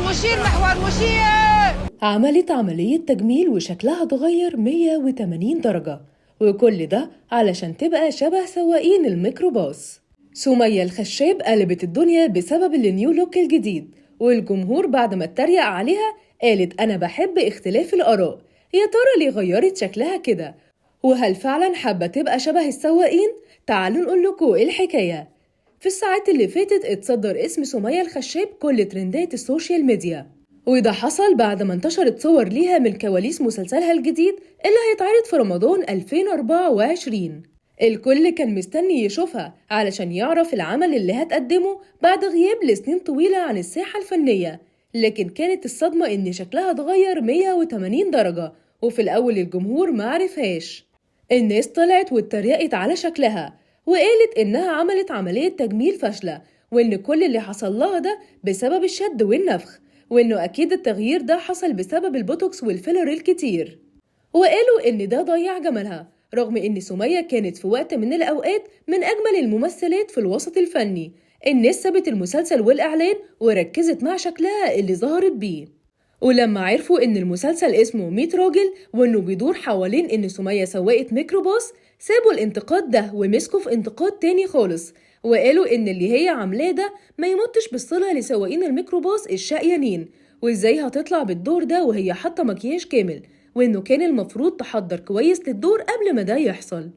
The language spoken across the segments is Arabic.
محور مشير. عملت عملية تجميل وشكلها اتغير 180 درجة، وكل ده علشان تبقى شبه سواقين الميكروباص. سمية الخشاب قلبت الدنيا بسبب النيو لوك الجديد، والجمهور بعد ما اتريق عليها قالت أنا بحب اختلاف الآراء. يا ترى ليه غيرت شكلها كده؟ وهل فعلا حابة تبقى شبه السواقين؟ تعالوا نقول لكم ايه الحكاية. في الساعات اللي فاتت اتصدر اسم سمية الخشاب كل ترندات السوشيال ميديا، وده حصل بعد ما انتشرت صور ليها من كواليس مسلسلها الجديد اللي هيتعرض في رمضان 2024. الكل كان مستني يشوفها علشان يعرف العمل اللي هتقدمه بعد غياب لسنين طويلة عن الساحة الفنية، لكن كانت الصدمة إن شكلها اتغير 180 درجة، وفي الأول الجمهور معرفهاش. الناس طلعت واتريقت على شكلها وقالت إنها عملت عملية تجميل فاشلة، وإن كل اللي حصل لها ده بسبب الشد والنفخ، وإنه أكيد التغيير ده حصل بسبب البوتوكس والفيلر الكتير، وقالوا إن ده ضيع جمالها، رغم إن سمية كانت في وقت من الأوقات من أجمل الممثلات في الوسط الفني. الناس سابت المسلسل والإعلان وركزت مع شكلها اللي ظهرت بيه، ولما عرفوا إن المسلسل اسمه 100 راجل وإنه بيدور حوالين إن سمية سواقة ميكروباص، سابوا الانتقاد ده ومسكوا في انتقاد تاني خالص، وقالوا إن اللي هي عاملاه ده ما يمتش بالصلة لسواقين الميكروباص الشقيانين، وإزاي هتطلع بالدور ده وهي حاطة مكياج كامل، وإنه كان المفروض تحضر كويس للدور قبل ما ده يحصل.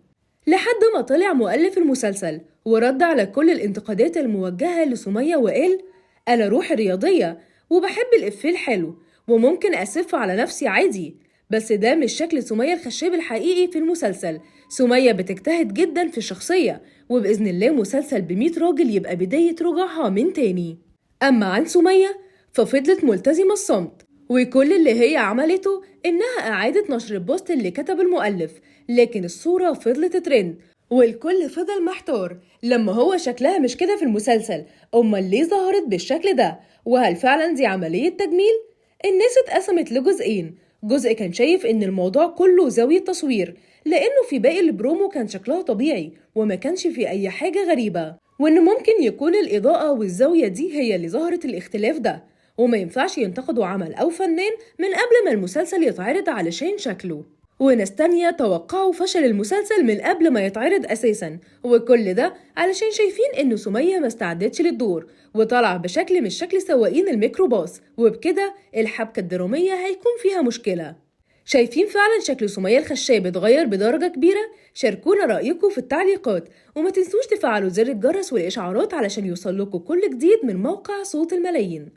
لحد ما طلع مؤلف المسلسل ورد على كل الانتقادات الموجهة لسمية وقال أنا روحي رياضية وبحب الإفيه الحلو وممكن أسف على نفسي عادي، بس ده مش شكل سمية الخشاب الحقيقي في المسلسل. سمية بتجتهد جدا في الشخصية، وبإذن الله مسلسل ب100 راجل يبقى بداية رجوعها من تاني. أما عن سمية ففضلت ملتزمة الصمت، وكل اللي هي عملته إنها أعادت نشر البوست اللي كتب المؤلف، لكن الصورة فضلت ترند والكل فضل محتار لما هو شكلها مش كده في المسلسل، أمال ليه ظهرت بالشكل ده؟ وهل فعلا دي عملية تجميل؟ الناس اتقسمت لجزئين، جزء كان شايف إن الموضوع كله زاوية تصوير، لأنه في باقي البرومو كان شكلها طبيعي وما كانش في أي حاجة غريبة، وإن ممكن يكون الإضاءة والزاوية دي هي اللي ظهرت الاختلاف ده، وما ينفعش ينتقدوا عمل أو فنان من قبل ما المسلسل يتعرض علشان شكله. وناس تانية توقعوا فشل المسلسل من قبل ما يتعرض أساساً، وكل ده علشان شايفين إنه سمية ما استعدتش للدور وطلع بشكل مش شكل سواقين الميكروباص، وبكده الحبكة الدرامية هيكون فيها مشكلة. شايفين فعلا شكل سمية الخشاب اتغير بدرجة كبيرة؟ شاركونا رأيكم في التعليقات، وما تنسوش تفعلوا زر الجرس والإشعارات علشان يوصل لكم كل جديد من موقع صوت الملايين.